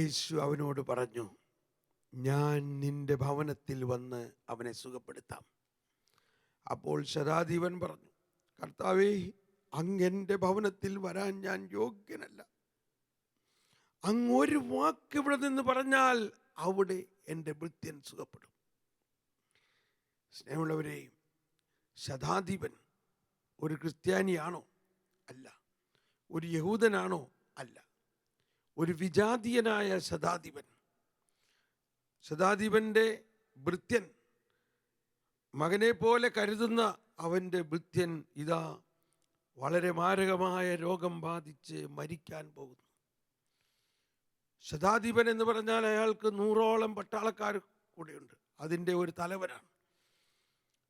യേശു അവനോട് പറഞ്ഞു, ഞാൻ നിന്റെ ഭവനത്തിൽ വന്ന് അവനെ സുഖപ്പെടുത്താം. അപ്പോൾ ശതാധിപൻ പറഞ്ഞു, കർത്താവേ, അങ്ങ് എൻ്റെ ഭവനത്തിൽ വരാൻ ഞാൻ യോഗ്യനല്ല. അങ്ങ് ഒരു വാക്ക് ഇവിടെ നിന്ന് പറഞ്ഞാൽ അവിടെ എൻ്റെ ഭൃത്യൻ സുഖപ്പെടും. സ്നേഹമുള്ളവരെ, ശതാധിപൻ ഒരു ക്രിസ്ത്യാനിയാണോ? അല്ല. ഒരു യഹൂദനാണോ? അല്ല. ഒരു വിജാതീയനായ ശതാധിപൻ. ശതാധിപൻ്റെ ഭൃത്യൻ, മകനെ പോലെ കരുതുന്ന അവൻ്റെ ഭൃത്യൻ ഇതാ വളരെ മാരകമായ രോഗം ബാധിച്ച് മരിക്കാൻ പോകുന്നു. ശതാധിപൻ എന്ന് പറഞ്ഞാൽ അയാൾക്ക് 100ഓളം പട്ടാളക്കാർ കൂടെയുണ്ട്. അതിൻ്റെ ഒരു തലവനാണ്.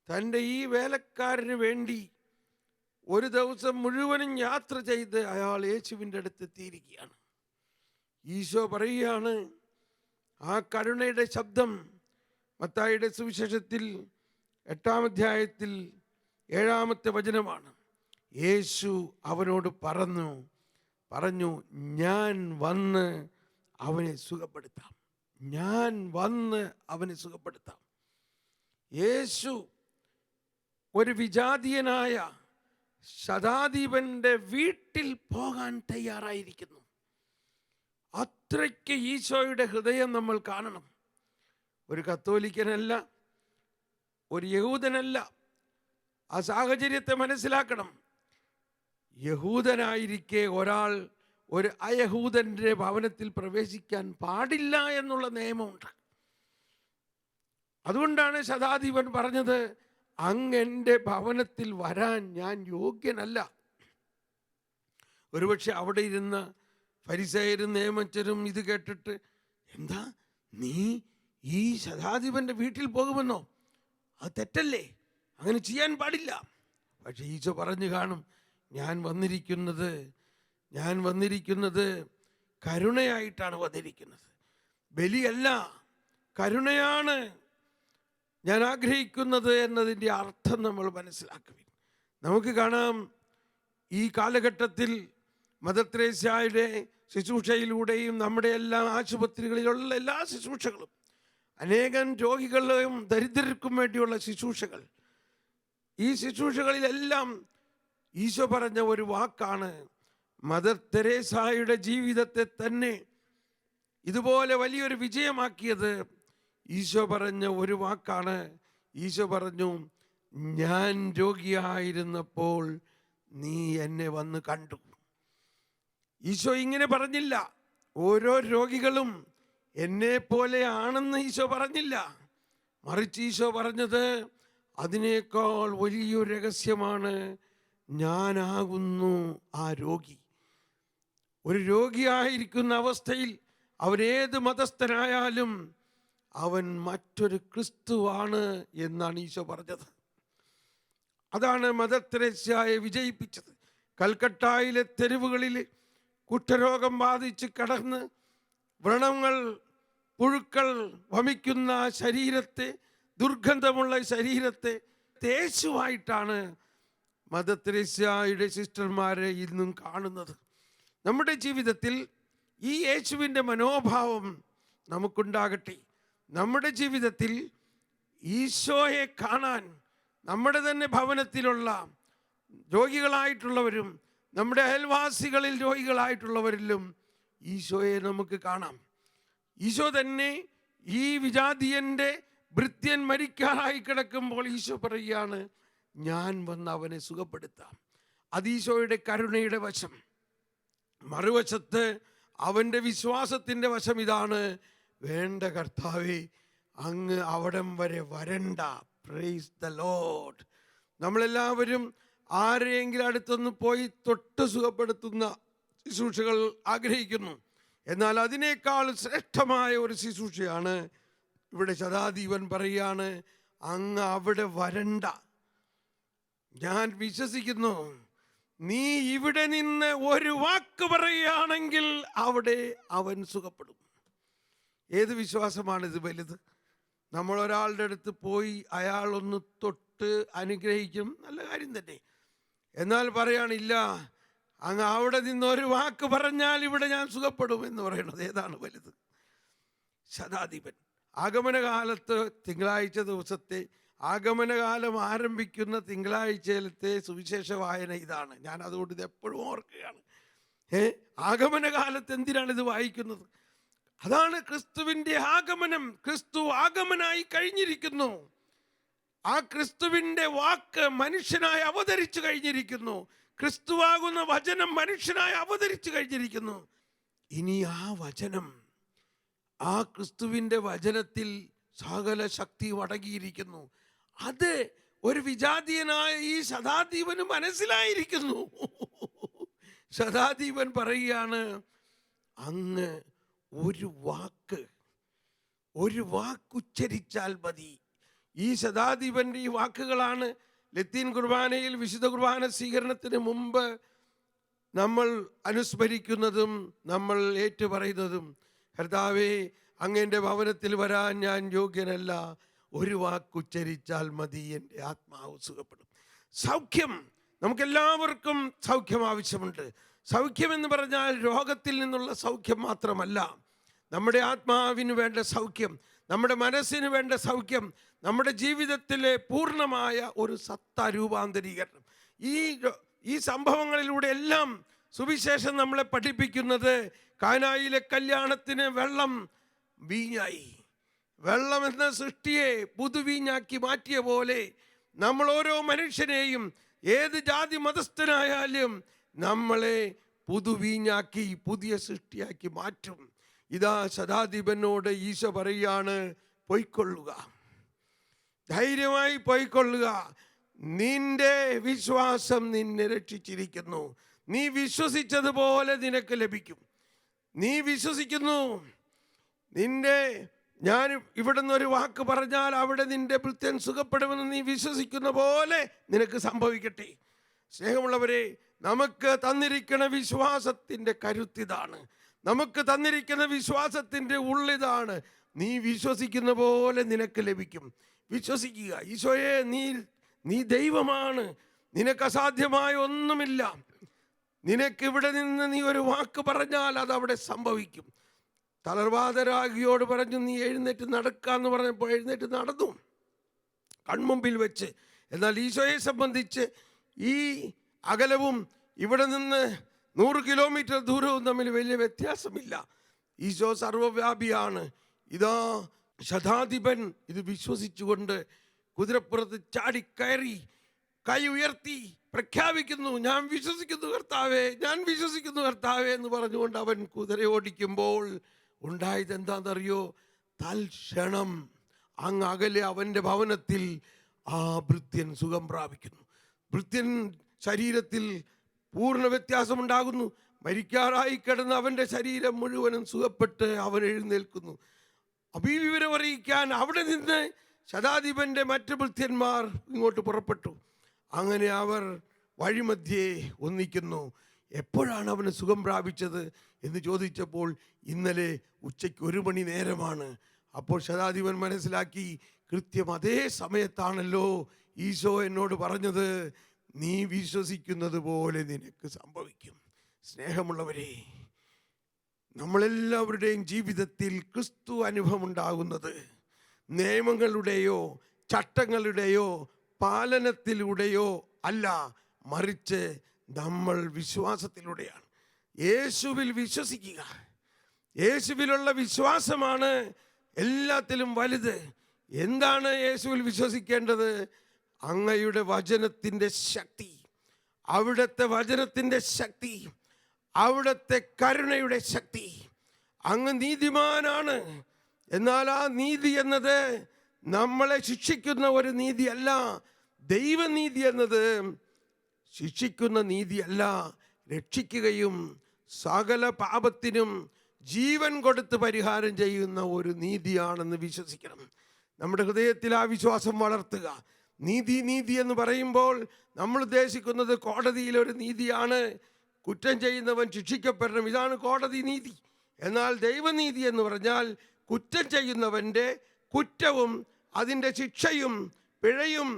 തൻ്റെ ഈ വേലക്കാരന് വേണ്ടി ഒരു ദിവസം മുഴുവനും യാത്ര ചെയ്ത് അയാൾ യേശുവിൻ്റെ അടുത്ത് എത്തിയിരിക്കുകയാണ്. ഈശോ പറയുകയാണ്, ആ കരുണയുടെ ശബ്ദം മത്തായിയുടെ സുവിശേഷത്തിൽ 8-ാം അധ്യായത്തിൽ 7-ാമത്തെ വചനമാണ്. യേശു അവനോട് പറഞ്ഞു, ഞാൻ വന്ന് അവനെ സുഖപ്പെടുത്താം. ഞാൻ വന്ന് അവനെ സുഖപ്പെടുത്താം. യേശു ഒരു വിജാതീയനായ ശതാധിപന്റെ വീട്ടിൽ പോകാൻ തയ്യാറായിരിക്കുന്നു. അത്രയ്ക്ക് ഈശോയുടെ ഹൃദയം നമ്മൾ കാണണം. ഒരു കത്തോലിക്കനല്ല, ഒരു യഹൂദനല്ല. ആ സാഹചര്യത്തെ മനസ്സിലാക്കണം. യഹൂദനായിരിക്കെ ഒരാൾ ഒരു അയഹൂദൻ്റെ ഭവനത്തിൽ പ്രവേശിക്കാൻ പാടില്ല എന്നുള്ള നിയമമുണ്ട്. അതുകൊണ്ടാണ് ശതാധിപൻ പറഞ്ഞത്, അങ്ങ് എൻ്റെ ഭവനത്തിൽ വരാൻ ഞാൻ യോഗ്യനല്ല. ഒരുപക്ഷെ അവിടെ ഇരുന്ന ഫരിസേയരും നിയമജ്ഞരും ഇത് കേട്ടിട്ട്, എന്താ നീ ഈ ശതാധിപൻ്റെ വീട്ടിൽ പോകുമെന്നോ? അത് തെറ്റല്ലേ, അങ്ങനെ ചെയ്യാൻ പാടില്ല. പക്ഷെ ഈശോ പറഞ്ഞു കാണും, ഞാൻ വന്നിരിക്കുന്നത് കരുണയായിട്ടാണ് വന്നിരിക്കുന്നത്. ബലിയല്ല, കരുണയാണ് ഞാൻ ആഗ്രഹിക്കുന്നത് എന്നതിൻ്റെ അർത്ഥം നമ്മൾ മനസ്സിലാക്കുവിൻ. നമുക്ക് കാണാം, ഈ കാലഘട്ടത്തിൽ മദർ തെരേസയുടെ ശുശ്രൂഷയിലൂടെയും നമ്മുടെ എല്ലാ ആശുപത്രികളിലുള്ള എല്ലാ ശുശ്രൂഷകളും, അനേകം രോഗികളും ദരിദ്രർക്കും വേണ്ടിയുള്ള ശുശ്രൂഷകൾ, ഈ ശുശ്രൂഷകളിലെല്ലാം ഈശോ പറഞ്ഞ ഒരു വാക്കാണ്. മദർ തെരേസയുടെ ജീവിതത്തെ തന്നെ ഇതുപോലെ വലിയൊരു വിജയമാക്കിയത് ഈശോ പറഞ്ഞ ഒരു വാക്കാണ്. ഈശോ പറഞ്ഞു, ഞാൻ രോഗിയായിരുന്നപ്പോൾ നീ എന്നെ വന്ന് കണ്ടു. ഈശോ ഇങ്ങനെ പറഞ്ഞില്ല, ഓരോ രോഗികളും എന്നെ പോലെയാണെന്ന് ഈശോ പറഞ്ഞില്ല. മറിച്ച് ഈശോ പറഞ്ഞത്, അതിനേക്കാൾ വലിയൊരു രഹസ്യമാണ്, ഞാനാകുന്നു ആ രോഗി. ഒരു രോഗിയായിരിക്കുന്ന അവസ്ഥയിൽ അവരേത് മതസ്ഥനായാലും അവൻ മറ്റൊരു ക്രിസ്തുവാണ് എന്നാണ് ഈശോ പറഞ്ഞത്. അതാണ് മദർ തെരേസയെ വിജയിപ്പിച്ചത്. കൽക്കട്ടയിലെ തെരുവുകളിൽ കുഷ്ഠരോഗം ബാധിച്ച് കിടന്ന് വ്രണങ്ങൾ, പുഴുക്കൾ വമിക്കുന്ന ശരീരത്തെ, ദുർഗന്ധമുള്ള ശരീരത്തെ യേശുവായിട്ടാണ് മദർ തെരേസയുടെ സിസ്റ്റർമാരെ ഇന്നും കാണുന്നത്. നമ്മുടെ ജീവിതത്തിൽ ഈ യേശുവിൻ്റെ മനോഭാവം നമുക്കുണ്ടാകട്ടെ. നമ്മുടെ ജീവിതത്തിൽ ഈശോയെ കാണാൻ നമ്മുടെ തന്നെ ഭവനത്തിലുള്ള രോഗികളായിട്ടുള്ളവരും നമ്മുടെ അയൽവാസികളിൽ രോഗികളായിട്ടുള്ളവരിലും ഈശോയെ നമുക്ക് കാണാം. ഈശോ തന്നെ ഈ വിജാതീയൻ്റെ ഭൃത്യൻ മരിക്കാറായി കിടക്കുമ്പോൾ ഈശോ പറയുകയാണ്, ഞാൻ വന്ന് അവനെ സുഖപ്പെടുത്താം. അത് ഈശോയുടെ കരുണയുടെ വശം. മറുവശത്ത് അവൻ്റെ വിശ്വാസത്തിൻ്റെ വശം ഇതാണ്, വേണ്ട കർത്താവേ, അങ്ങ് അവിടം വരെ വരണ്ട. Praise the Lord. നമ്മളെല്ലാവരും ആരെയെങ്കിലും അടുത്തൊന്ന് പോയി തൊട്ട് സുഖപ്പെടുത്തുന്ന ശുശ്രൂഷകൾ ആഗ്രഹിക്കുന്നു. എന്നാൽ അതിനേക്കാൾ ശ്രേഷ്ഠമായ ഒരു ശുശ്രൂഷയാണ് ഇവിടെ ശതാധിപൻ പറയുകയാണ്, അങ്ങ് അവിടെ വരണ്ട. ഞാൻ വിശ്വസിക്കുന്നു, നീ ഇവിടെ നിന്ന് ഒരു വാക്ക് പറയുകയാണെങ്കിൽ അവിടെ അവൻ സുഖപ്പെടും. ഏത് വിശ്വാസമാണ് ഇത് വലുത്? നമ്മളൊരാളുടെ അടുത്ത് പോയി അയാളൊന്ന് തൊട്ട് അനുഗ്രഹിക്കും, നല്ല കാര്യം തന്നെ. എന്നാൽ പറയാണില്ല, അങ്ങ് അവിടെ നിന്നൊരു വാക്ക് പറഞ്ഞാൽ ഇവിടെ ഞാൻ സുഖപ്പെടും എന്ന് പറയണത് ഏതാണ് വലുത്? ശതാധിപൻ. ആഗമനകാലത്ത് തിങ്കളാഴ്ച ദിവസത്തെ ആഗമനകാലം ആരംഭിക്കുന്ന തിങ്കളാഴ്ചയിലത്തെ സുവിശേഷ വായന ഇതാണ്. ഞാൻ അതുകൊണ്ട് ഇത് എപ്പോഴും ഓർക്കുകയാണ്. ആഗമനകാലത്ത് എന്തിനാണ് ഇത് വായിക്കുന്നത്? അതാണ് ക്രിസ്തുവിൻ്റെ ആഗമനം. ക്രിസ്തു ആഗമനായി കഴിഞ്ഞിരിക്കുന്നു. ആ ക്രിസ്തുവിൻ്റെ വാക്ക് മനുഷ്യനായി അവതരിച്ചു കഴിഞ്ഞിരിക്കുന്നു. ക്രിസ്തുവാകുന്ന വചനം മനുഷ്യനായി അവതരിച്ചു കഴിഞ്ഞിരിക്കുന്നു. ഇനി ആ വചനം, ആ ക്രിസ്തുവിൻ്റെ വചനത്തിൽ സകല ശക്തിയും അടങ്ങിയിരിക്കുന്നു. അത് ഒരു വിജാതീയനായ ഈ ശതാധിപന് മനസ്സിലായിരിക്കുന്നു. ശതാധിപൻ പറയുകയാണ്, അങ്ങ് ഒരു വാക്കുച്ചരിച്ചാൽ മതി. ഈ ശതാധിപന്റെ ഈ വാക്കുകളാണ് ലത്തീൻ കുർബാനയിൽ വിശുദ്ധ കുർബാന സ്വീകരണത്തിന് മുമ്പ് നമ്മൾ അനുസ്മരിക്കുന്നതും നമ്മൾ ഏറ്റുപറയുന്നതും. കർത്താവേ, അങ്ങയുടെ ഭവനത്തിൽ വരാൻ ഞാൻ യോഗ്യനല്ല, ഒരു വാക്കുച്ചരിച്ചാൽ മതി, എൻ്റെ ആത്മാവ് സുഖപ്പെടും. സൗഖ്യം, നമുക്കെല്ലാവർക്കും സൗഖ്യം ആവശ്യമുണ്ട്. സൗഖ്യം എന്ന് പറഞ്ഞാൽ രോഗത്തിൽ നിന്നുള്ള സൗഖ്യം മാത്രമല്ല, നമ്മുടെ ആത്മാവിന് വേണ്ട സൗഖ്യം, നമ്മുടെ മനസ്സിന് വേണ്ട സൗഖ്യം, നമ്മുടെ ജീവിതത്തിലെ പൂർണ്ണമായ ഒരു സത്ത രൂപാന്തരീകരണം. ഈ സംഭവങ്ങളിലൂടെ എല്ലാം സുവിശേഷം നമ്മളെ പഠിപ്പിക്കുന്നത്, കാനായിലെ കല്യാണത്തിന് വെള്ളം വീഞ്ഞായി. വെള്ളം എന്ന സൃഷ്ടിയെ പുതുവീഞ്ഞാക്കി മാറ്റിയ പോലെ നമ്മൾ ഓരോ മനുഷ്യനെയും, ഏത് ജാതി മതസ്ഥനായാലും നമ്മളെ പുതുവീഞ്ഞാക്കി പുതിയ സൃഷ്ടിയാക്കി മാറ്റും. ഇതാ ശതാധിപനോട് ഈശോ പറയാണ്, പൊയ്ക്കൊള്ളുക, ധൈര്യമായി പൊയ്ക്കൊള്ളുക, നിന്റെ വിശ്വാസം നിന്നെ രക്ഷിച്ചിരിക്കുന്നു. നീ വിശ്വസിച്ചതുപോലെ നിനക്ക് ലഭിക്കും. നീ വിശ്വസിക്കുന്നു, ഞാൻ ഇവിടുന്ന് ഒരു വാക്ക് പറഞ്ഞാൽ അവിടെ നിന്റെ ഭൃത്യൻ സുഖപ്പെടുമെന്ന് നീ വിശ്വസിക്കുന്ന പോലെ നിനക്ക് സംഭവിക്കട്ടെ. സ്നേഹമുള്ളവരെ, നമുക്ക് തന്നിരിക്കുന്ന വിശ്വാസത്തിൻ്റെ കരുത്തിതാണ്. നമുക്ക് തന്നിരിക്കുന്ന വിശ്വാസത്തിൻ്റെ ഉള്ളിതാണ്. നീ വിശ്വസിക്കുന്ന പോലെ നിനക്ക് ലഭിക്കും. വിശ്വസിക്കുക. ഈശോയെ, നീ ദൈവമാണ്, നിനക്ക് അസാധ്യമായ ഒന്നുമില്ല. നിനക്ക് ഇവിടെ നിന്ന് നീ ഒരു വാക്ക് പറഞ്ഞാൽ അതവിടെ സംഭവിക്കും. തളർവാദരാഗിയോട് പറഞ്ഞു, നീ എഴുന്നേറ്റ് നടക്കാന്ന് പറഞ്ഞപ്പോൾ എഴുന്നേറ്റ് നടന്നു കൺമുമ്പിൽ വെച്ച്. എന്നാൽ ഈശോയെ സംബന്ധിച്ച് ഈ അകലവും ഇവിടെ നിന്ന് 100 കിലോമീറ്റർ ദൂരവും തമ്മിൽ വലിയ വ്യത്യാസമില്ല. ഈശോ സർവവ്യാപിയാണ്. ഇതാ ശതാധിപൻ ഇത് വിശ്വസിച്ചുകൊണ്ട് കുതിരപ്പുറത്ത് ചാടിക്കയറി കൈ ഉയർത്തി പ്രഖ്യാപിക്കുന്നു, ഞാൻ വിശ്വസിക്കുന്നു കർത്താവേ, ഞാൻ വിശ്വസിക്കുന്നു കർത്താവേ എന്ന് പറഞ്ഞുകൊണ്ട് അവൻ കുതിര ഓടിക്കുമ്പോൾ ഉണ്ടായത് എന്താണെന്നറിയോ? തൽക്ഷണം അങ്ങ് അകലെ അവൻ്റെ ഭവനത്തിൽ ആ ഭൃത്യൻ സുഖം പ്രാപിക്കുന്നു. ഭൃത്യൻ ശരീരത്തിൽ പൂർണ്ണ വ്യത്യാസമുണ്ടാകുന്നു. മരിക്കാറായി കിടന്ന അവൻ്റെ ശരീരം മുഴുവനും സുഖപ്പെട്ട് അവൻ എഴുന്നേൽക്കുന്നു. അപ്പോൾ ഈ വിവരം അറിയിക്കാൻ അവിടെ നിന്ന് ശതാധിപൻ്റെ മറ്റ് ഭൃത്യന്മാർ ഇങ്ങോട്ട് പുറപ്പെട്ടു. അങ്ങനെ അവർ വഴിമധ്യേ ഒന്നിക്കുന്നു. എപ്പോഴാണ് അവന് സുഖം പ്രാപിച്ചത് എന്ന് ചോദിച്ചപ്പോൾ ഇന്നലെ ഉച്ചയ്ക്ക് 1 മണി നേരമാണ്. അപ്പോൾ ശതാധിപൻ മനസ്സിലാക്കി, കൃത്യം അതേ സമയത്താണല്ലോ ഈശോ എന്നോട് പറഞ്ഞത്, നീ വിശ്വസിക്കുന്നത് പോലെ നിനക്ക് സംഭവിക്കും. സ്നേഹമുള്ളവരെ, നമ്മളെല്ലാവരുടെയും ജീവിതത്തിൽ ക്രിസ്തു അനുഭവം ഉണ്ടാകുന്നത് നിയമങ്ങളുടെയോ ചട്ടങ്ങളുടെയോ പാലനത്തിലൂടെയോ അല്ല, മറിച്ച് നമ്മൾ വിശ്വാസത്തിലൂടെയാണ്. യേശുവിൽ വിശ്വസിക്കുക. യേശുവിലുള്ള വിശ്വാസമാണ് എല്ലാത്തിലും വലുത്. എന്താണ് യേശുവിൽ വിശ്വസിക്കേണ്ടത്? അങ്ങയുടെ വചനത്തിൻ്റെ ശക്തി, അവിടുത്തെ വചനത്തിൻ്റെ ശക്തി, അവിടുത്തെ കരുണയുടെ ശക്തി. അങ്ങ് നീതിമാനാണ്. എന്നാൽ ആ നീതി എന്നത് നമ്മളെ ശിക്ഷിക്കുന്ന ഒരു നീതിയല്ല. ദൈവനീതി എന്നത് ശിക്ഷിക്കുന്ന നീതിയല്ല, രക്ഷിക്കുകയും സകല പാപത്തിനും ജീവൻ കൊടുത്ത് പരിഹാരം ചെയ്യുന്ന ഒരു നീതിയാണെന്ന് വിശ്വസിക്കണം. നമ്മുടെ ഹൃദയത്തിൽ ആ വിശ്വാസം വളർത്തുക. നീതി എന്ന് പറയുമ്പോൾ നമ്മൾ ഉദ്ദേശിക്കുന്നത് കോടതിയിലൊരു നീതിയാണ്. കുറ്റം ചെയ്യുന്നവൻ ശിക്ഷിക്കപ്പെടണം, ഇതാണ് കോടതി നീതി. എന്നാൽ ദൈവനീതി എന്ന് പറഞ്ഞാൽ കുറ്റം ചെയ്യുന്നവൻ്റെ കുറ്റവും അതിൻ്റെ ശിക്ഷയും പിഴയും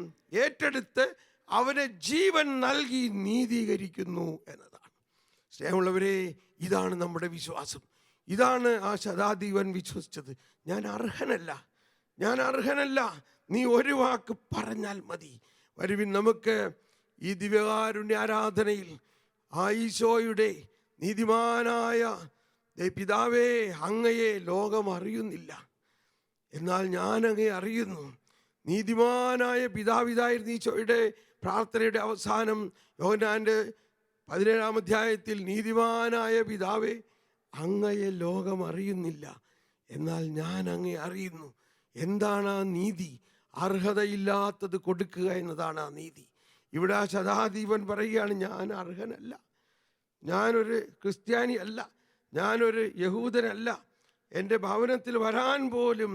ഏറ്റെടുത്ത് അവനെ ജീവൻ നൽകി നീതീകരിക്കുന്നു എന്നതാണ്. സ്നേഹമുള്ളവരെ, ഇതാണ് നമ്മുടെ വിശ്വാസം. ഇതാണ് ആ ശതാധിപൻ വിശ്വസിച്ചത്. ഞാൻ അർഹനല്ല, നീ ഒരു വാക്ക് പറഞ്ഞാൽ മതി. വരുവിൻ, നമുക്ക് ഈ ദിവ്യകാരുണ്യ ആരാധനയിൽ ആ ഈശോയുടെ നീതിമാനായ പിതാവേ, അങ്ങയെ ലോകം അറിയുന്നില്ല, എന്നാൽ ഞാൻ അങ്ങയെ അറിയുന്നു. നീതിമാനായ പിതാവിതായിരുന്നു ഈശോയുടെ പ്രാർത്ഥനയുടെ അവസാനം. യോഹന്നാന്റെ 17-ാം അധ്യായത്തിൽ, നീതിമാനായ പിതാവേ, അങ്ങയെ ലോകം അറിയുന്നില്ല, എന്നാൽ ഞാൻ അങ്ങയെ അറിയുന്നു. എന്താണ് ആ നീതി? അർഹതയില്ലാത്തത് കൊടുക്കുക എന്നതാണ് ആ നീതി. ഇവിടെ ആ ശതാധിപൻ പറയുകയാണ്, ഞാൻ അർഹനല്ല, ഞാനൊരു ക്രിസ്ത്യാനി അല്ല, ഞാനൊരു യഹൂദനല്ല, എൻ്റെ ഭവനത്തിൽ വരാൻ പോലും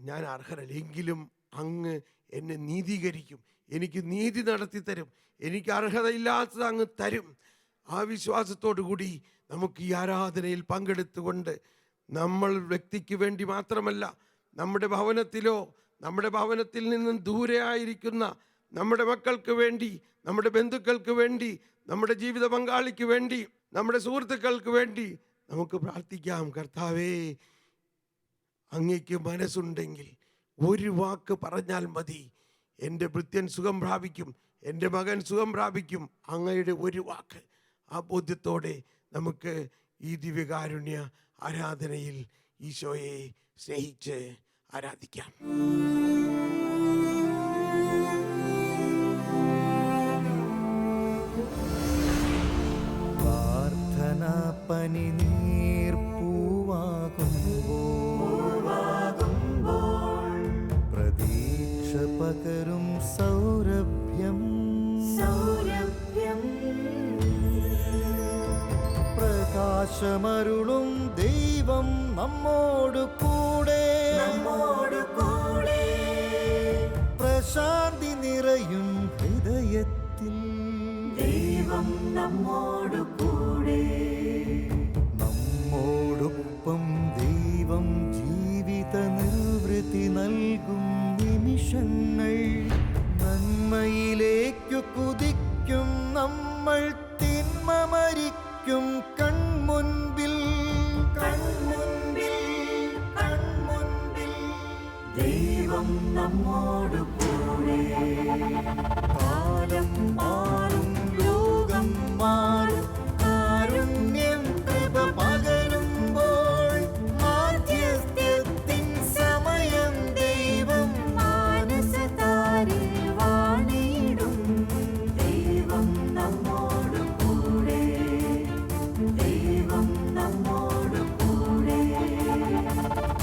ഞാൻ അർഹനല്ല. എങ്കിലും അങ്ങ് എന്നെ നീതീകരിക്കും, എനിക്ക് നീതി നടത്തി തരും, എനിക്ക് അർഹതയില്ലാത്തത് അങ്ങ് തരും. ആ വിശ്വാസത്തോടു കൂടി നമുക്ക് ഈ ആരാധനയിൽ പങ്കെടുത്തുകൊണ്ട് നമ്മൾ വ്യക്തിക്ക് വേണ്ടി മാത്രമല്ല, നമ്മുടെ ഭവനത്തിലോ നമ്മുടെ ഭവനത്തിൽ നിന്നും ദൂരെ ആയിരിക്കുന്ന നമ്മുടെ മക്കൾക്ക് വേണ്ടി, നമ്മുടെ ബന്ധുക്കൾക്ക് വേണ്ടി, നമ്മുടെ ജീവിത പങ്കാളിക്ക് വേണ്ടി, നമ്മുടെ സുഹൃത്തുക്കൾക്ക് വേണ്ടി നമുക്ക് പ്രാർത്ഥിക്കാം. കർത്താവേ, അങ്ങയ്ക്ക് മനസ്സുണ്ടെങ്കിൽ ഒരു വാക്ക് പറഞ്ഞാൽ മതി, എൻ്റെ ഭൃത്യൻ സുഖം പ്രാപിക്കും, എൻ്റെ മകൻ സുഖം പ്രാപിക്കും. അങ്ങയുടെ ഒരു വാക്ക്. ആ ബോധ്യത്തോടെ നമുക്ക് ഈ ദിവ്യകാരുണ്യ ആരാധനയിൽ ഈശോയെ സ്നേഹിച്ച് ആരാധിക്കാം. പ്രാർത്ഥന പനിനീർപ്പൂവാകുമ്പോൾ പ്രതീക്ഷ പകരും സൗരഭ്യം പ്രകാശമരുളും ദൈവം നമ്മോട് കൂടെ പ്രശാന്തി നിറയും ഹൃദയത്തിൽ ദൈവം നമ്മോട് കൂടെ. നമ്മോടൊപ്പം ദൈവം ജീവിത നിർവൃത്തി നൽകും നിമിഷങ്ങൾ. നന്മയിലേക്കു കുതിക്കും നമ്മൾ, തിന്മ മരിക്കും കൺമുൻപിൽ. ദൈവം നമ്മോട് കൂടെ. കാലം മാറും, ലോകം മാറും, കാരുണ്യം കൃപ പകരുമ്പോൾ മാധ്യസ്ഥ്യത്തിൻ സമയം ദൈവം മാനസതാരിൽ വാണിടും. ദൈവം നമ്മോട് കൂടെ, ദൈവം നമ്മോട് കൂടെ,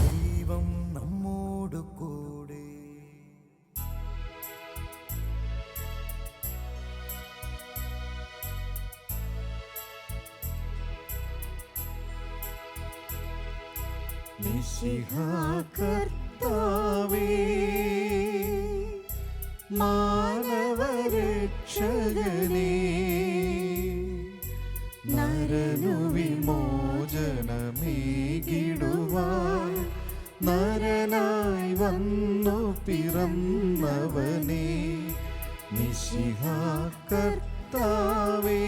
ദൈവം നമ്മോട് കൂടെ. മിശിഹാ കർത്താവേ, മാനവരക്ഷകനേ, നരനു വിമോചനമേകിടുവാൻ നരനായി വന്നു പിറന്നവനേ. മിശിഹാ കർത്താവേ,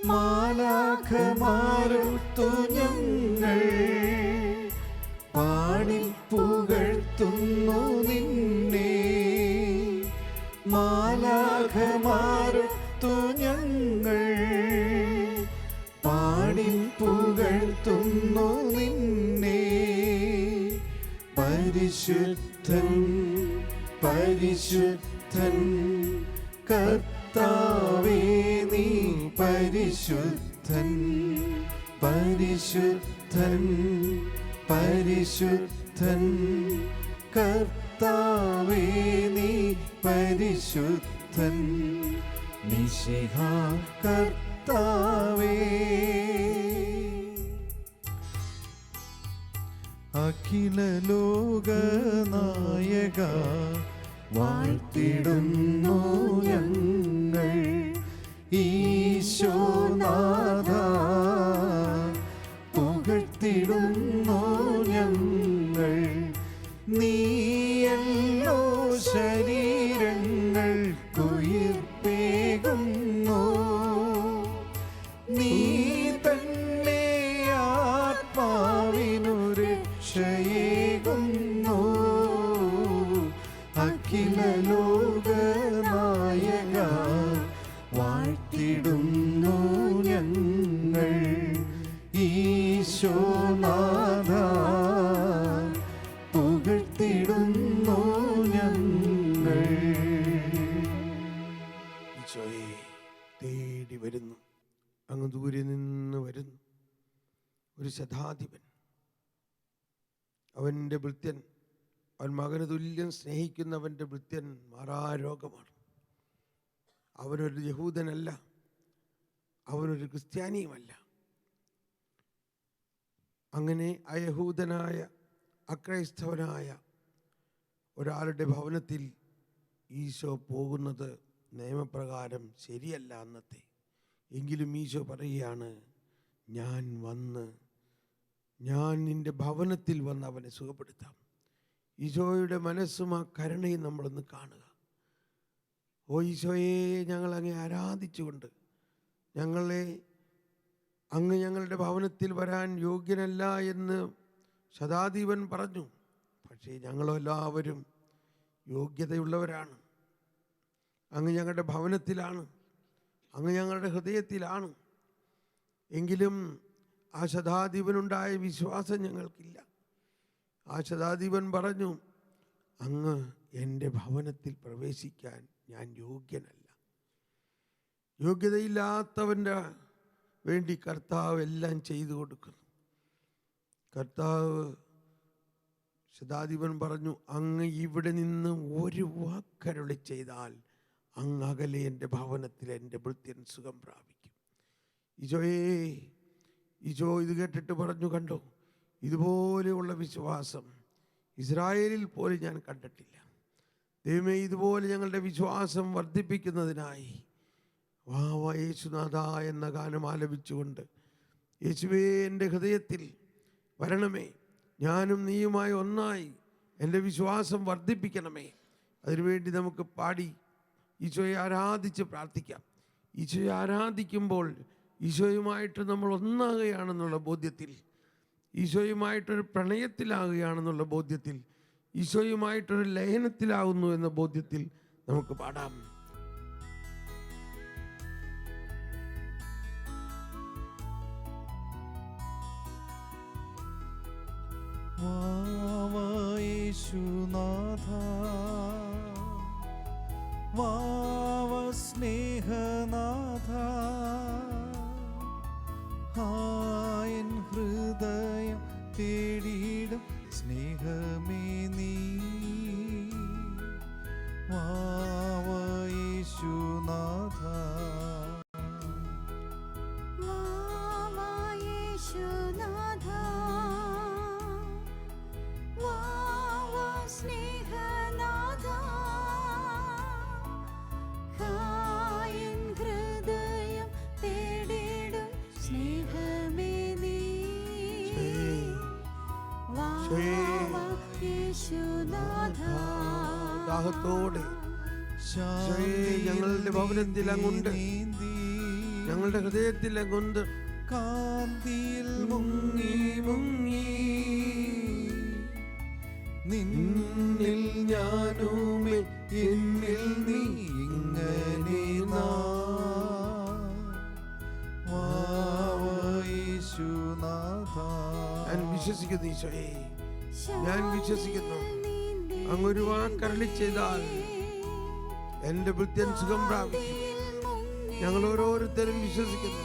മാലാഖമാരുത്തു ഞങ്ങൾ പാടിപ്പുകഴ്ത്തുന്നു നിന്നെ. മാലാഖമാരുത്തു ഞങ്ങൾ പാടിപ്പുകഴ്ത്തുന്നു നിന്നെ. പരിശുദ്ധൻ പരിശുദ്ധൻ കർത്താവേ, നീ പരിശുദ്ധൻ. പരിശുദ്ധൻ പരിശുദ്ധൻ കർത്താവേ, നീ പരിശുദ്ധൻ. മിശിഹാ കർത്താവേ. അഖില ലോകനായക വാഴ്ത്തിടുന്നു ഞങ്ങൾ. ഈശോനാഥ പുകഴ്ത്തിടുന്നു ഞങ്ങൾ. നീയല്ലോ ശരീരങ്ങൾക്കുയിർപ്പേകുന്നു, നീ തന്നെ സ്തുതിയേകുന്നു അഖില ലോകനായക വാഴ്ത്തിടുന്നു ഞങ്ങൾ ഈശോനാഥ പുകഴ്ത്തിടുന്നു ഞങ്ങൾ. ഈശോയെ തേടി വരുന്നു, അങ്ങ് ദൂരെ നിന്ന് വരുന്നു ഒരു ശതാധിപൻ. അവൻ്റെ ഭൃത്യൻ, അവൻ മകന് തുല്യം സ്നേഹിക്കുന്നവൻ്റെ ഭൃത്യൻ മാറാരോഗമാണ്. അവനൊരു യഹൂദനല്ല, അവനൊരു ക്രിസ്ത്യാനിയുമല്ല. അങ്ങനെ അയഹൂദനായ അക്രൈസ്തവനായ ഒരാളുടെ ഭവനത്തിൽ ഈശോ പോകുന്നത് നിയമപ്രകാരം ശരിയല്ല അന്നത്തെ. എങ്കിലും ഈശോ പറയുകയാണ്, ഞാൻ നിന്റെ ഭവനത്തിൽ വന്ന് അവനെ സുഖപ്പെടുത്താം. ഈശോയുടെ മനസ്സും ആ കരുണയും നമ്മളൊന്ന് കാണുക. ഓ ഈശോയെ, ഞങ്ങൾ അങ്ങേ ആരാധിച്ചുകൊണ്ട്, അങ്ങ് ഞങ്ങളുടെ ഭവനത്തിൽ വരാൻ യോഗ്യനല്ല എന്ന് ശതാധിപൻ പറഞ്ഞു. പക്ഷേ ഞങ്ങളെല്ലാവരും യോഗ്യതയുള്ളവരാണ്. അങ്ങ് ഞങ്ങളുടെ ഭവനത്തിലാണ്, അങ്ങ് ഞങ്ങളുടെ ഹൃദയത്തിലാണ്. എങ്കിലും ആ ശതാധിപനുണ്ടായ വിശ്വാസം ഞങ്ങൾക്കില്ല. ആ ശതാധിപൻ പറഞ്ഞു, അങ്ങ് എൻ്റെ ഭവനത്തിൽ പ്രവേശിക്കാൻ ഞാൻ യോഗ്യനല്ല. യോഗ്യതയില്ലാത്തവൻ്റെ വേണ്ടി കർത്താവ് എല്ലാം ചെയ്തു കൊടുക്കുന്നു. ശതാധിപൻ പറഞ്ഞു, അങ്ങ് ഇവിടെ നിന്ന് ഒരു വാക്കരുളി ചെയ്താൽ അങ്ങ് അകലെ എൻ്റെ ഭവനത്തിൽ എൻ്റെ ഭൃത്യൻ സുഖം പ്രാപിക്കും. ഈശോ ഇത് കേട്ടിട്ട് പറഞ്ഞു, കണ്ടോ, ഇതുപോലെയുള്ള വിശ്വാസം ഇസ്രായേലിൽ പോലും ഞാൻ കണ്ടിട്ടില്ല. ദൈവമേ, ഇതുപോലെ ഞങ്ങളുടെ വിശ്വാസം വർദ്ധിപ്പിക്കുന്നതിനായി വാവ യേശുനാഥ എന്ന ഗാനം ആലപിച്ചുകൊണ്ട്, യേശുവേ എൻ്റെ ഹൃദയത്തിൽ വരണമേ, ഞാനും നീയുമായി ഒന്നായി എൻ്റെ വിശ്വാസം വർദ്ധിപ്പിക്കണമേ. അതിനുവേണ്ടി നമുക്ക് പാടി ഈശോയെ ആരാധിച്ച് പ്രാർത്ഥിക്കാം. ഈശോയെ ആരാധിക്കുമ്പോൾ ഈശോയുമായിട്ട് നമ്മൾ ഒന്നാകുകയാണെന്നുള്ള ബോധ്യത്തിൽ, ഈശോയുമായിട്ടൊരു പ്രണയത്തിലാകുകയാണെന്നുള്ള ബോധ്യത്തിൽ, ഈശോയുമായിട്ടൊരു ലയനത്തിലാകുന്നു എന്ന ബോധ്യത്തിൽ നമുക്ക് പാടാം. യേശുനാഥ വാവ സ്നേഹനാഥ ഹായൻ ഹൃദയം തേടിയിടും സ്നേഹമേ നീ വാവ യേശുനാഥ ദാഹത്തോടെ ഞങ്ങളുടെ ഭവനത്തിൽ അങ്ങുണ്ട്, ഞങ്ങളുടെ ഹൃദയത്തിൽ അങ്ങുണ്ട്. കാന്തിയിൽ മുങ്ങി മുങ്ങി നിന്നിൽ ഞാനുമേ എന്നിൽ നീ ഇങ്ങനെ യേശുനാഥ. ഞാൻ വിശ്വസിക്കുന്നു ഈശോയെ, ഞാൻ വിശ്വസിക്കുന്നു. അങ്ങൊരു വാക്കരുളി ചെയ്താൽ എൻ്റെ ഭൃത്യൻ സുഖം പ്രാപിക്കും. ഞങ്ങൾ ഓരോരുത്തരും വിശ്വസിക്കുന്നു.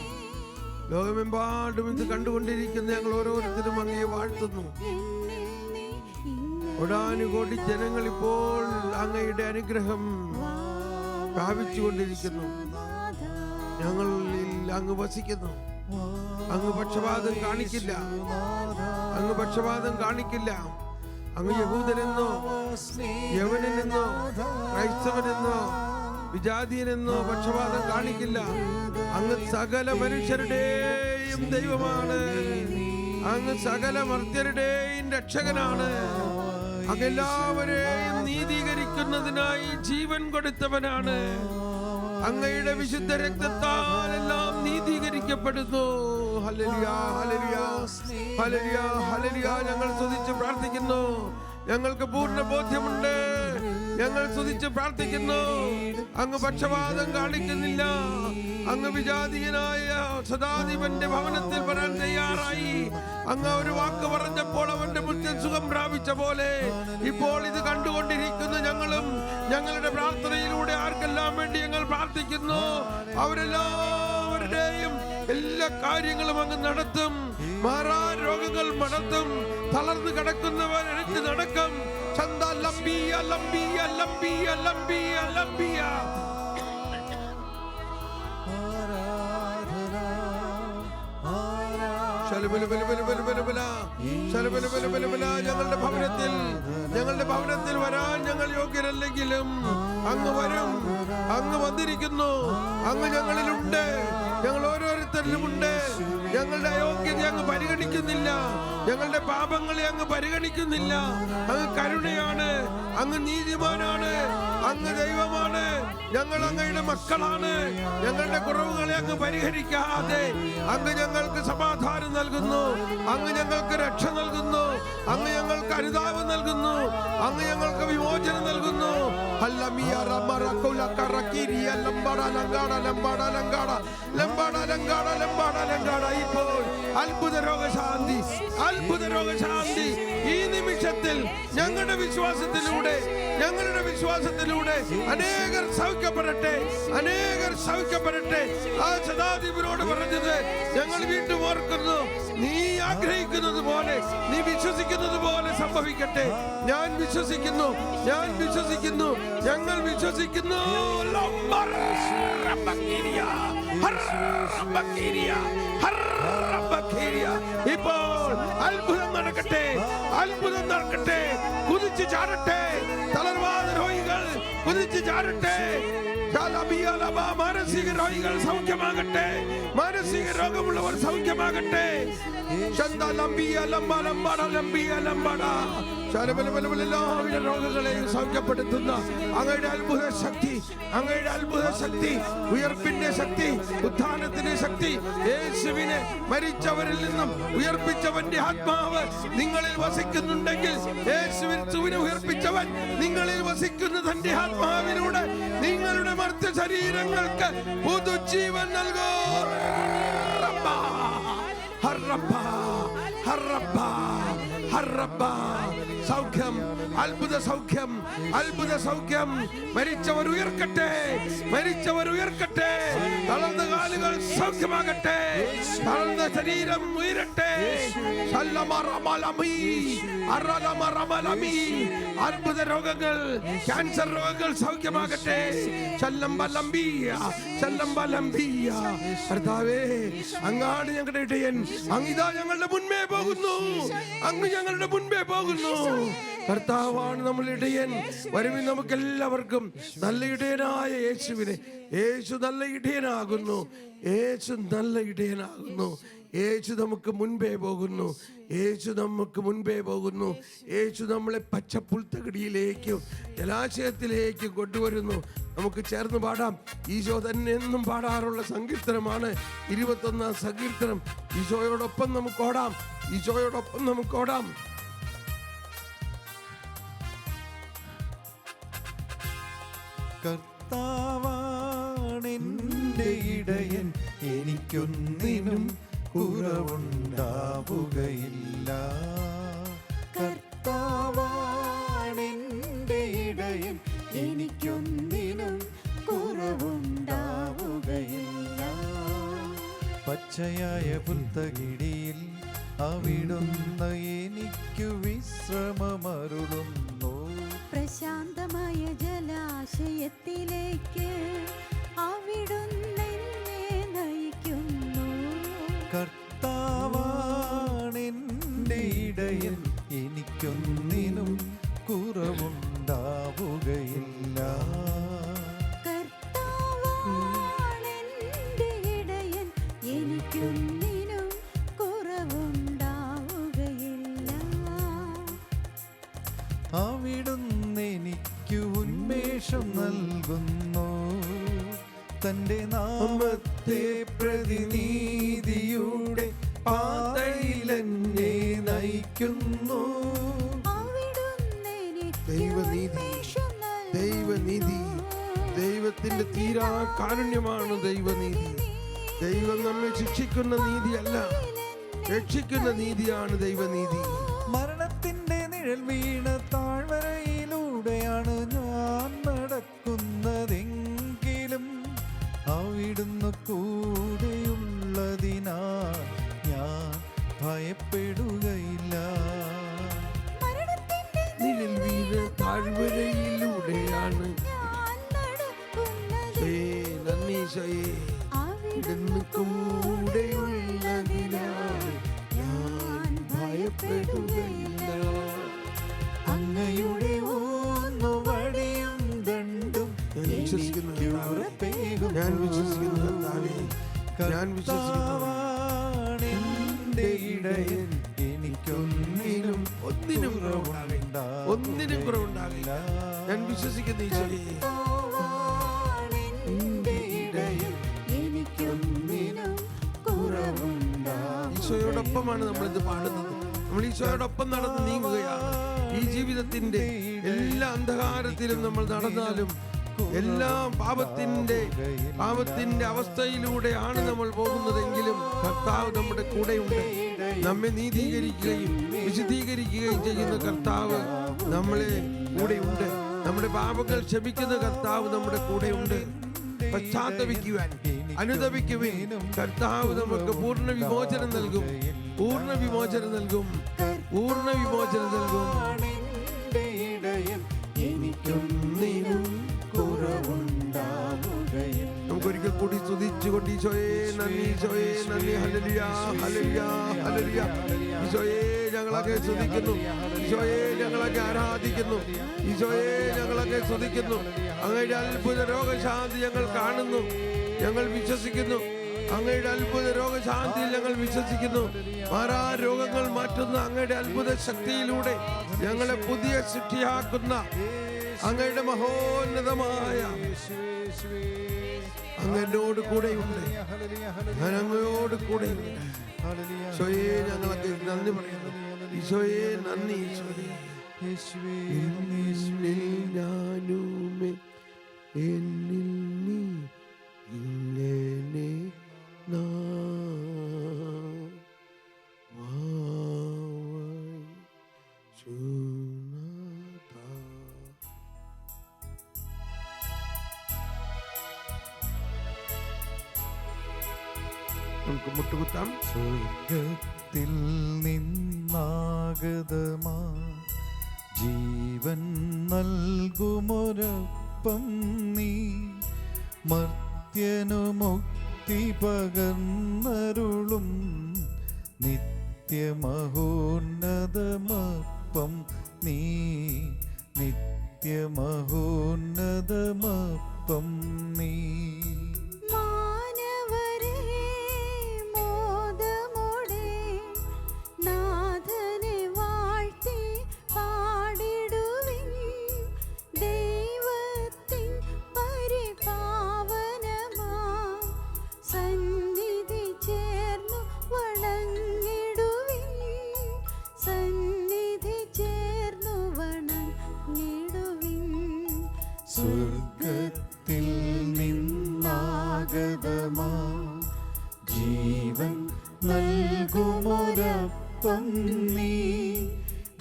ലോകമെമ്പാടും ഇത് കണ്ടുകൊണ്ടിരിക്കുന്ന ഞങ്ങൾ ഓരോരുത്തരും അങ്ങയെ വാഴ്ത്തുന്നു. കോടാനുകോടി ജനങ്ങൾ ഇപ്പോൾ അങ്ങയുടെ അനുഗ്രഹം പ്രാപിച്ചുകൊണ്ടിരിക്കുന്നു. ഞങ്ങളിൽ അങ്ങ് വസിക്കുന്നു. അങ്ങ് പക്ഷപാതം കാണിക്കില്ല, അങ്ങ് പക്ഷപാതം കാണിക്കില്ല. അങ്ങ് യഹൂദനെന്നോ യവനെന്നോ ക്രൈസ്തവനെന്നോ വിജാതീയനെന്നോ പക്ഷപാതം കാണിക്കില്ല. അങ്ങ് സകല മനുഷ്യരുടെയും ദൈവമാണ്. അങ്ങ് സകല മർത്യരുടെയും രക്ഷകനാണ്. അങ്ങ് എല്ലാവരെയും നീതീകരിക്കുന്നതിനായി ജീവൻ കൊടുത്തവനാണ്. അങ്ങയുടെ വിശുദ്ധ രക്തത്താൽ എല്ലാം നീതീകരിക്കപ്പെടുന്നു. ഹല്ലേലൂയ, ഹല്ലേലൂയ, ഹല്ലേലൂയ, ഹല്ലേലൂയ. ഞങ്ങൾ സ്തുതിച്ച് പ്രാർത്ഥിക്കുന്നു. ഞങ്ങൾക്ക് പൂർണ്ണ ബോധ്യമുണ്ട്. ഞങ്ങൾ സ്തുതിച്ച് പ്രാർത്ഥിക്കുന്നു. അങ്ങ് പക്ഷപാതം കാണിക്കുന്നില്ല. അങ്ങ് വിജാതീയനായ സദാധിപന്റെ ഭവനത്തിൽ വരാൻ തയ്യാറായി. അങ്ങ് ഒരു വാക്ക് പറഞ്ഞപ്പോൾ അവന്റെ മുറ്റം സുഖം പ്രാപിച്ച പോലെ ഇപ്പോൾ ഇത് കണ്ടുകൊണ്ടിരിക്കുന്ന ഞങ്ങളും ഞങ്ങളുടെ പ്രാർത്ഥനയിലൂടെ ആർക്കെല്ലാം വേണ്ടി ഞങ്ങൾ പ്രാർത്ഥിക്കുന്നു, അവരെല്ലാവരുടെയും എല്ലാ കാര്യങ്ങളും അങ്ങ് നടത്തും. മാറാ രോഗങ്ങൾ മടത്തും. തളർന്നു കിടക്കുന്നവർ എഴുത്ത് നടക്കും. ചന്ത ലംബിയ ലംബിയ ലംബിയ ലംബിയ ലംബിയ. ഞങ്ങളുടെ ഭവനത്തിൽ വരാൻ ഞങ്ങൾ യോഗ്യരല്ലെങ്കിലും അങ്ങ് വരും. അങ്ങ് വന്നിരിക്കുന്നു. അങ്ങ് ഞങ്ങളിലുണ്ട്. ഞങ്ങൾ ഓരോരുത്തരിലുമുണ്ട്. ഞങ്ങളുടെ അയോഗ്യത അങ്ങ് പരിഗണിക്കുന്നില്ല. ഞങ്ങളുടെ പാപങ്ങളെ അങ്ങ് പരിഗണിക്കുന്നില്ല. അങ്ങ് കരുണയാണ്. അങ്ങ് നീതിമാനാണ്. അങ്ങ് ദൈവമാണ്. ഞങ്ങൾ അങ്ങയുടെ മക്കളാണ്. ഞങ്ങളുടെ കുറവുകളെ അങ്ങ് പരിഹരിക്കാതെ അങ്ങ് ഞങ്ങൾക്ക് സമാധാനം നൽകുന്നു. അങ്ങ് ഞങ്ങൾക്ക് രക്ഷ നൽകുന്നു. അങ്ങ് ഞങ്ങൾക്ക് അനുതാപം നൽകുന്നു. അങ്ങ് ഞങ്ങൾക്ക് വിമോചനം നൽകുന്നു. ഇപ്പോൾ അത്ഭുത രോഗശാന്തി, അത്ഭുത രോഗശാന്തി ഈ നിമിഷത്തിൽ ഞങ്ങളുടെ വിശ്വാസത്തിലൂടെ അനേകർ സൗഖ്യപ്പെടട്ടെ, അനേകർ സൗഖ്യപ്പെടട്ടെ. ആ ശതാധിപനോട് പറഞ്ഞത് ഞങ്ങൾ വീണ്ടും ഓർക്കുന്നു. നീ ആഗ്രഹിക്കുന്നത് പോലെ, നീ വിശ്വസിക്കുന്നത് പോലെ സംഭവിക്കട്ടെ. ഞാൻ വിശ്വസിക്കുന്നു, ഞാൻ വിശ്വസിക്കുന്നു, ഞങ്ങൾ വിശ്വസിക്കുന്നു. ഇപ്പോൾ അത്ഭുതം നടക്കട്ടെ, അത്ഭുതം നടക്കട്ടെ. കുതിച്ചു ചാടട്ടെ. തളർവാദ രോഗികൾ കുതിച്ചു ചാടട്ടെ. മാനസിക രോഗികൾ സൗഖ്യമാകട്ടെ. മാനസിക രോഗമുള്ളവർ സൗഖ്യമാകട്ടെ. എല്ലാവിധ രോഗങ്ങളെയും സൗഖ്യപ്പെടുത്തുന്ന അങ്ങയുടെ അത്ഭുത ശക്തി, അങ്ങയുടെ അത്ഭുത ശക്തി, ഉയർപ്പിന്റെ ശക്തി, ഉത്ഥാനത്തിന്റെ ശക്തി, യേശുവിനെ മരിച്ചവരിൽ നിന്നും ഉയർപ്പിച്ചവന്റെ ആത്മാവ് നിങ്ങളിൽ വസിക്കുന്നുണ്ടെങ്കിൽ, യേശുവിനെ ഉയർപ്പിച്ചവൻ നിങ്ങളിൽ വസിക്കുന്ന തന്റെ ആത്മാവിലൂടെ നിങ്ങളുടെ മർത്ത ശരീരങ്ങൾക്ക് പുതുജീവൻ നൽകൂ. സൗഖ്യം, അത്ഭുത സൗഖ്യം, അത്ഭുത സൗഖ്യം. മരിച്ചവർ ഉയർക്കട്ടെ, മരിച്ചവർ ഉയർക്കട്ടെ. തളർന്ന കാലുകൾ സൗഖ്യമാകട്ടെ, തളർന്ന ശരീരം ഉയരട്ടെ. അത്ഭുത രോഗങ്ങൾ, ക്യാൻസർ രോഗങ്ങൾ സൗഖ്യമാകട്ടെ. കർത്താവേ, അങ്ങാണ് ഞങ്ങളുടെ ഇടയൻ. അങ്ങിതാ ഞങ്ങളുടെ മുൻപേ പോകുന്നു. അങ്ങ് ഞങ്ങളുടെ മുൻപേ പോകുന്നു. കർത്താവാണ് നമ്മളുടെ ഇടയൻ. വരുവിൻ നമുക്ക് എല്ലാവർക്കും നല്ല ഇടയനായ യേശുവിനെ. യേശു നല്ല ഇടയനാകുന്നു. യേശു നല്ല ഇടയനാകുന്നു. യേശു നമുക്ക് മുൻപേ പോകുന്നു. യേശു നമുക്ക് മുൻപേ പോകുന്നു. യേശു നമ്മളെ പച്ചപ്പുൽത്തകടിയിലേക്കും ജലാശയത്തിലേക്കും കൊണ്ടുവരുന്നു. നമുക്ക് ചേർന്ന് പാടാം. ഈശോ തന്നെ എന്നും പാടാറുള്ള സങ്കീർത്തനമാണ് 21 സങ്കീർത്തനം. ഈശോയോടൊപ്പം നമുക്ക് ഓടാം, ഈശോയോടൊപ്പം നമുക്ക് ഓടാം. കർത്താവാണെന്റെ ഇടയൻ, എനിക്കൊന്നിനും കുറവുണ്ടാവുകയില്ല. കർത്താവാണെന്റെ ഇടയൻ, എനിക്കൊന്നിനും കുറവുണ്ടാവുകയില്ല. പച്ചയായ പുൽത്തകിടിയിൽ അവിടുന്ന് എനിക്കു വിശ്രമമരുളുന്നു. പ്രശാന്തമായ ജലാശയത്തിലേക്ക് അവിടുന്ന് എന്നെ നയിക്കുന്നു. കർത്താവാണെന്റെ ഇടയൻ, എനിക്കൊന്നിനും കുറവുണ്ടാവുകയില്ല. കർത്താവാണെന്റെ ഇടയൻ, എനിക്കൊന്നിനും കുറവുണ്ടാവുകയില്ല. അവിടുന്ന് എനിക്ക് ഉന്മേഷം നൽകുന്നു. തന്റെ നാമത്തെ പ്രതിനീതിയുടെ പാതയിലെന്നെ നയിക്കുന്നു. ദൈവനീതി, ദൈവനീതി, ദൈവത്തിന്റെ തീരാ കാരുണ്യമാണ് ദൈവനീതി. ദൈവം നമ്മെ ശിക്ഷിക്കുന്ന നീതിയല്ല, രക്ഷിക്കുന്ന നീതിയാണ് ദൈവനീതി. മരണത്തിന്റെ നിഴൽ വീണ താഴ്വരയിലൂടെയാണ് ഞാൻ നടക്കുന്നതെങ്കിലും അവിടുന്ന് കൂടെയുള്ളതിനാൽ ഞാൻ ഭയപ്പെടുകയില്ല. നിഴൽ വീണ താഴ്വരയിലൂടെയാണ് അവിടുന്ന് കൂടെയുള്ളതിനാൽ ഞാൻ ഭയപ്പെടുകയില്ല. അങ്ങയുടെ ഊന്നു വടിയും ദണ്ഡും ഞാൻ വിശ്വസിക്കുന്നു കർത്താവേ, ഞാൻ വിശ്വസിക്കുന്നു. എന്റെ ഇടയൻ, എനിക്കൊന്നിനും ഒന്നിനും കുറവുണ്ടാകില്ല. ഞാൻ വിശ്വസിക്കുന്നു ഈശോയെ. ഈശോയോടൊപ്പമാണ് നമ്മളിത് പാടുന്നത്. നമ്മൾ ഈശോയോടൊപ്പം നടന്ന് നീങ്ങുകയാണ്. ഈ ജീവിതത്തിന്റെ എല്ലാ അന്ധകാരത്തിലും നമ്മൾ നടന്നാലും, എല്ലാ പാപത്തിന്റെ അവസ്ഥയിലൂടെയാണ് നമ്മൾ പോകുന്നതെങ്കിലും കർത്താവ് നമ്മുടെ കൂടെയുണ്ട്. നമ്മെ നീതീകരിക്കുകയും വിശുദ്ധീകരിക്കുകയും ചെയ്യുന്ന കർത്താവ് നമ്മളെ കൂടെയുണ്ട്. നമ്മുടെ പാപങ്ങൾ ക്ഷമിക്കുന്ന കർത്താവ് നമ്മുടെ കൂടെയുണ്ട്. പശ്ചാത്തപിക്കുവാൻ, അനുതപിക്കുവാൻ കർത്താവ് നമുക്ക് പൂർണ്ണ വിമോചനം നൽകും, പൂർണ്ണ വിമോചനം നൽകും, പൂർണ്ണ വിമോചനം നൽകും. നമുക്കൊരിക്കൽ കൂടി സ്തുതിച്ചുകൊണ്ട് ഈശോയെ നന്ദി, ഈശോയെ നന്ദി, ഹല്ലേലൂയ, ഹല്ലേലൂയ, ഹല്ലേലൂയ. ഈശോയെ ഞങ്ങളൊക്കെ സ്തുതിക്കുന്നു, ഈശോയെ ഞങ്ങളൊക്കെ ആരാധിക്കുന്നു, ഈശോയെ ഞങ്ങളൊക്കെ സ്തുതിക്കുന്നു. അങ്ങയുടെ അത്ഭുത രോഗശാന്തി ഞങ്ങൾ കാണുന്നു, ഞങ്ങൾ വിശ്വസിക്കുന്നു. അങ്ങയുടെ അത്ഭുത രോഗശാന്തിയിൽ ഞങ്ങൾ വിശ്വസിക്കുന്നു. മാറാ രോഗങ്ങൾ മാറ്റുന്ന അങ്ങയുടെ അത്ഭുത ശക്തിയിലൂടെ ഞങ്ങളെ പുതിയ സൃഷ്ടിയാക്കുന്ന അങ്ങയുടെ മഹോന്നതമായ അങ്ങയോട് കൂടെയുണ്ട്. ഞാൻ അങ്ങയോട് കൂടെയുണ്ട്. ഈശോയെ ഞങ്ങളൊക്കെ നന്ദി പറയുന്നു. ഈശോയെ നന്ദി. ഈശോയെ ഞാനുമേ എന്നിൽ നീ ഇങ്ങനെ നമുക്ക് മുട്ടുകുത്താം. സ്വർഗത്തിൽ നിന്നാഗതമാ ജീവൻ നൽകുമൊരപ്പം നീ, മർത്യനു മുക്തി പകർന്നരുളും നിത്യമഹോന്നതമപ്പം നീ, നിത്യമഹോന്നതമപ്പം നീ. സ്വർഗത്തിൽ നിന്നാഗതമാ ജീവൻ നൽകുമൊരപ്പം നീ,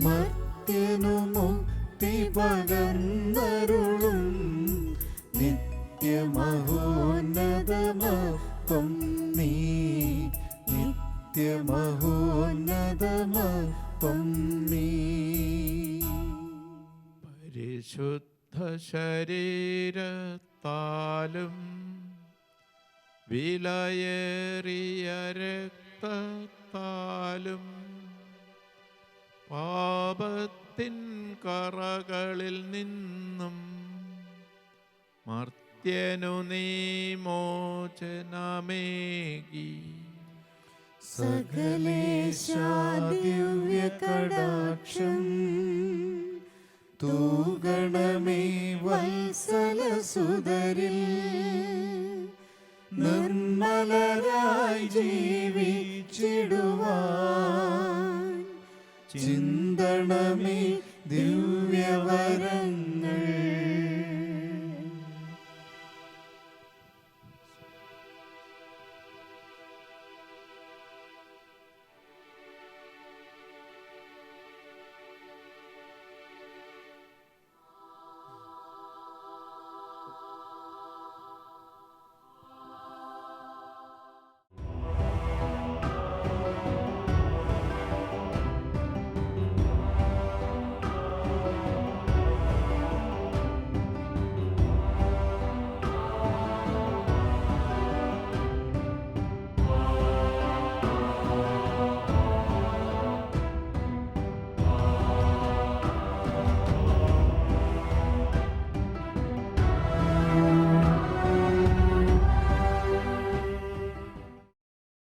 മർത്യനു മുക്തി പകർന്നരുളും നിത്യമഹോന്നതമപ്പം നീ, നിത്യമഹോന്നതമപ്പം നീ. പരിശുദ്ധ ശരീരത്താലും വിലയേറിയ രക്തത്താലും പാപത്തിൻ കറകളിൽ നിന്നും മർത്യനു നീ മോചനമേകി. സകലേശാ ദിവ്യ കടാക്ഷം തൂഗണമേ വത്സലസുതരിൽ, നിർമ്മലരായി ജീവിച്ചിടുവാൻ ചിന്തണമേ ദിവ്യവരങ്ങൾ